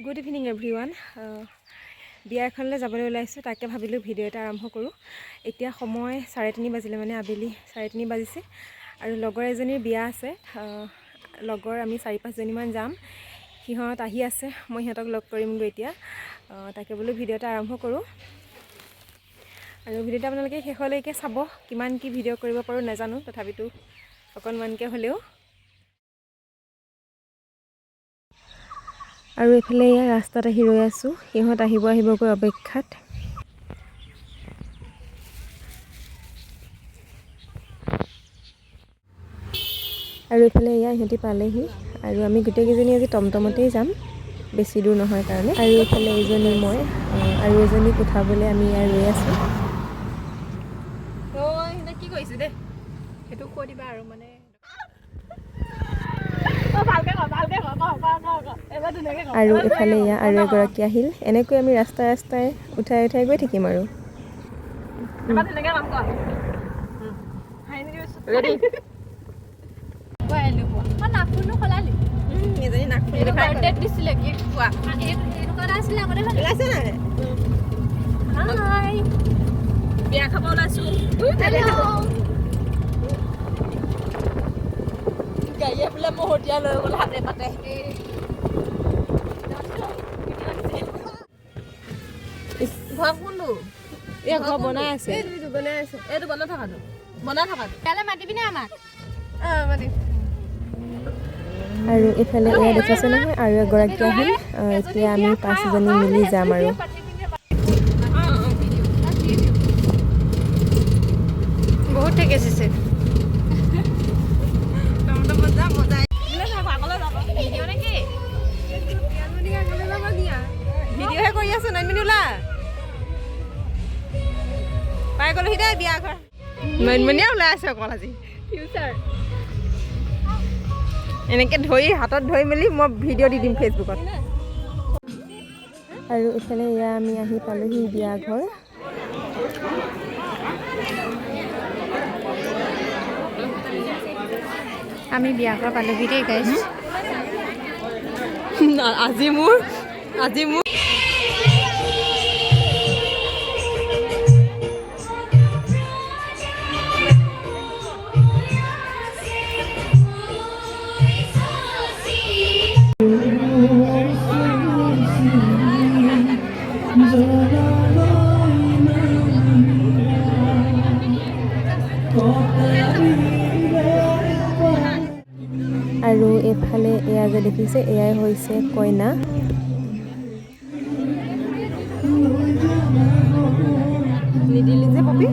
Good evening everyone. বিয়া এখনলৈ যাবলৈ ওলাইছোঁ, তাকে ভাবিলোঁ ভিডিঅ' এটা আৰম্ভ কৰোঁ। এতিয়া সময় 3:30 বাজিলে, মানে আবেলি 3:30 বাজিছে আৰু লগৰ এজনীৰ বিয়া আছে। লগৰ আমি 4-5জনীমান যাম। সিহঁত আহি আছে, মই সিহঁতক লগ কৰিমগৈ এতিয়া। তাকে বোলো ভিডিঅ' এটা আৰম্ভ কৰোঁ আৰু ভিডিঅ'টো আপোনালোকে শেষলৈকে চাব। কিমান কি ভিডিঅ' কৰিব পাৰোঁ নাজানো, তথাপিতো অকণমানকৈ হ'লেও। আৰু এইফালে এয়া ৰাস্তাত আহি ৰৈ আছোঁ, সিহঁত আহিবকৈ অপেক্ষাত। আৰু এইফালে এয়া ইহঁতি পালেহি আৰু আমি গোটেইকেইজনী আজি টমটমতেই যাম, বেছি দূৰ নহয় কাৰণে। আৰু এইফালে এইজনী মই আৰু এজনীক উঠাবলৈ আমি ইয়াত ৰৈ আছোঁ। কি কৰিছোঁ দেই সেইটো কৈ দিবা আৰু মানে আৰু এফালে এয়া আৰু এগৰাকী আহিল। এনেকৈ আমি ৰাস্তাই ৰাস্তাই উঠাই গৈ থাকিম আৰু বিয়া খাব ওলাইছোঁ। গাড়ীয়ে বোলে মহতীয়া লৈ গ'ল হাতে পাতে। ঘৰ কোনটো? এই ঘৰ বনাই আছে। এইটো বনাই থকাটো কাইলৈ মাতিবিনে আমাক? আৰু এইফালে এয়া দেখিছে নহয়, আৰু এগৰাকী আহিল। এতিয়া আমি 5জনী মিলি যাম আৰু বহুত ঠেকেচিছে। ভিডিঅ'হে কৰি আছো, নাইমিনি ওলা পাই গ'লোহি দেই বিয়া ঘৰ। নৈনমণিয়ে ওলাই আছে অকল আজি ফিউচাৰ। এনেকৈ হাতত ধৰি মেলি মই ভিডিঅ' দি দিম ফেচবুকত। আৰু ইফালে এয়া আমি আহি পালোহি বিয়া ঘৰ। আমি বিয়া ঘৰ পালোহি দেই গাইছ। আজি মোৰ আৰু এইফালে এয়া যে দেখিছে, এয়াই হৈছে কইনা। নিদিলি যে পপি।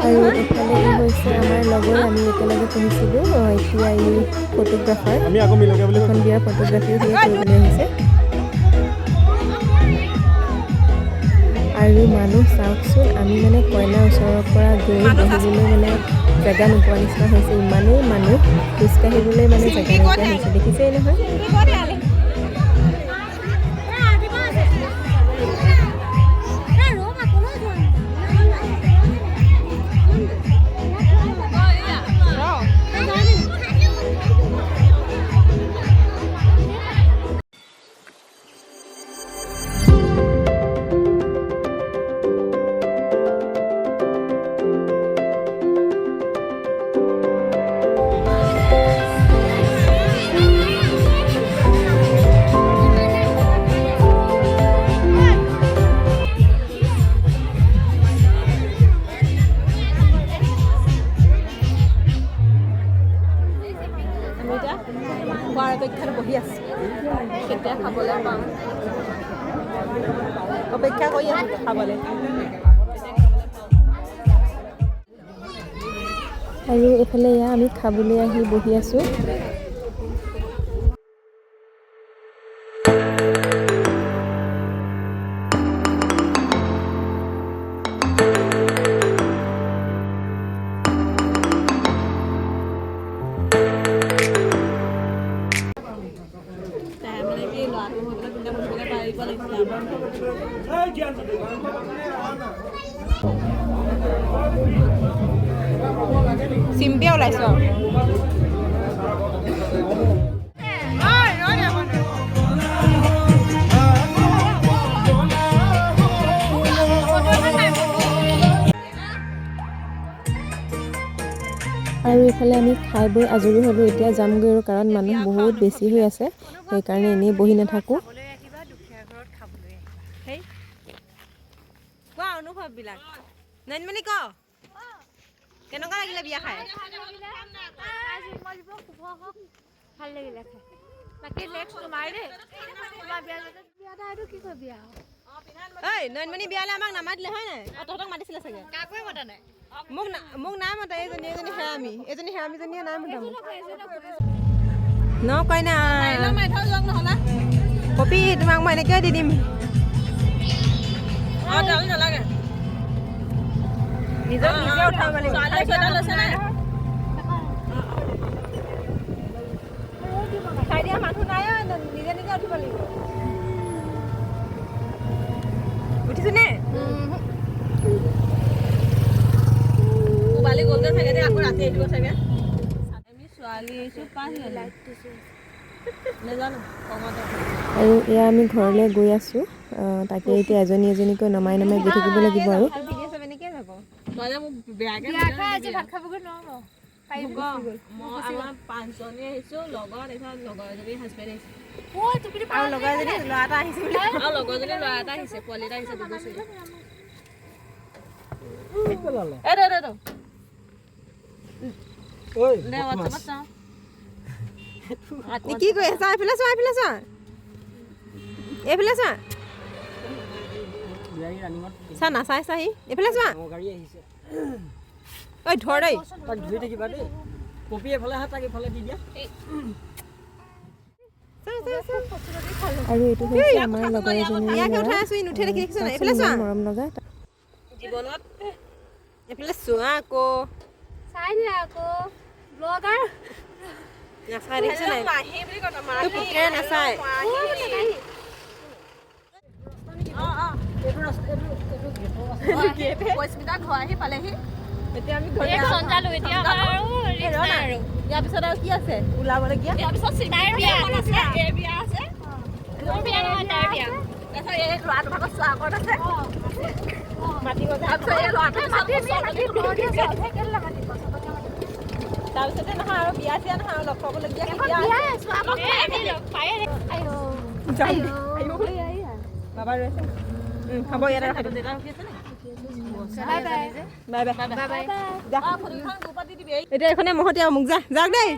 আৰু এইফালে ই হৈছে আমাৰ লগৰ, আমি একেলগে পঢ়িছিলোঁ। এতিয়া ই ফটোগ্ৰাফাৰ, এখন বিয়াৰ ফটোগ্ৰাফী কৰিবলৈ আহিছে। আৰু মানুহ চাওকচোন, আমি মানে কইনাৰ ওচৰৰ পৰা গৈ বহিবলৈ মানে জেগা নোপোৱা নিচিনা হৈছে। ইমানেই মানুহ, খোজকাঢ়িবলৈ মানে জেগা নাইকিয়া হৈছে, দেখিছেই নহয়। খোৱাৰ অপেক্ষাত বহি আছোঁ, কেতিয়া খাবলৈ পাম। অপেক্ষা কৰি আছোঁ খাবলৈ। আৰু এইফালে এয়া আমি খাবলৈ আহি বহি আছোঁ। চিম্পিয়া ওলাইছ। ইফালে আমি খাই বৈ আজৰি হ'লোঁ। এতিয়া যামগৈ আৰু কাৰণ মানুহ বহুত বেছি হৈ আছে, সেইকাৰণে এনেই বহি নাথাকোঁ। কোৱা অনুভৱবিলাক নাইনমণি ক কেনেকুৱা লাগিলে বিয়া খাই? ভাল লাগিলে খাই। বাকী নেক্সট তোমাৰ দেই, তোমাৰ বিয়া এইটো কি কয় বিয়া? ঐ নয়নমণি বিয়ালৈ আমাক নামাতিলে হয় নাই? তহঁতক মাতিছিলে চাগে। কাকোৱে মতা নাই। মোক নাই মতা, এজনী হেৰামি, এজনী হেৰামিজনীয়ে নাই মতা মোক। ন কইনা কপি তোমাক মই এনেকৈ দি দিম। নালাগে নিজে উঠাব লাগিব। খাই দিয়া মানুহ নাই, নিজে নিজে উঠিব লাগিব। উঠিছো নে? মোবাইল গ'লগে চাগে দে, আকৌ ৰাতি আহিব চাগে। আমি ছোৱালী আহিছোঁ আৰু এয়া আমি ঘৰলৈ গৈ আছোঁ। তাকে এতিয়া এজনী এজনীকৈ নমাই নমাই গৈ থাকিব লাগিব আৰু ভাত খাবগৈ নোৱাৰো। আমাৰ 5জনী আহিছোঁ, লগৰ এজনী হাজবেণ্ড আহিছে আৰু লগৰ এজনী ল'ৰা এটা আহিছে বুলি। আৰু লগৰজনী ল'ৰা এটা আহিছে, পোৱালি এটা আহিছে। কি কৰি আছা? এইফালে চোৱা, এইফালে চোৱা, এইফালে চোৱা, চা নাচাইছাহি, এইফালে চোৱা। ঐ ধৰ দেই, ধুই থাকিবা দেই। কপি এফালে হাত তাক এফালে দি দিয়া। আৰু এইটো হৈছে আমাৰ লগৰ এজনীৰ ল'ৰা, মৰম লগা। জীৱনত এইফালে চোৱা আকৌ চাই দিয়া আকৌ ব্লগাৰ নাচাই দেখিছে নাই? তোৰ পুতেৰে নাচায়। এতিয়া আমি ঘৰলৈ ইয়াৰ পিছত আৰু কি আছে ওলাবলগীয়া? তাৰপিছতে নহয় আৰু বিয়া চিয়া নহয় আৰু লগ পাবলগীয়া বাবা ৰৈছে। হ'ব ইয়াতে ৰাখি দিম। Bye bye. এতিয়া এইখনে মহতিয়াও মোক যাওক দেই।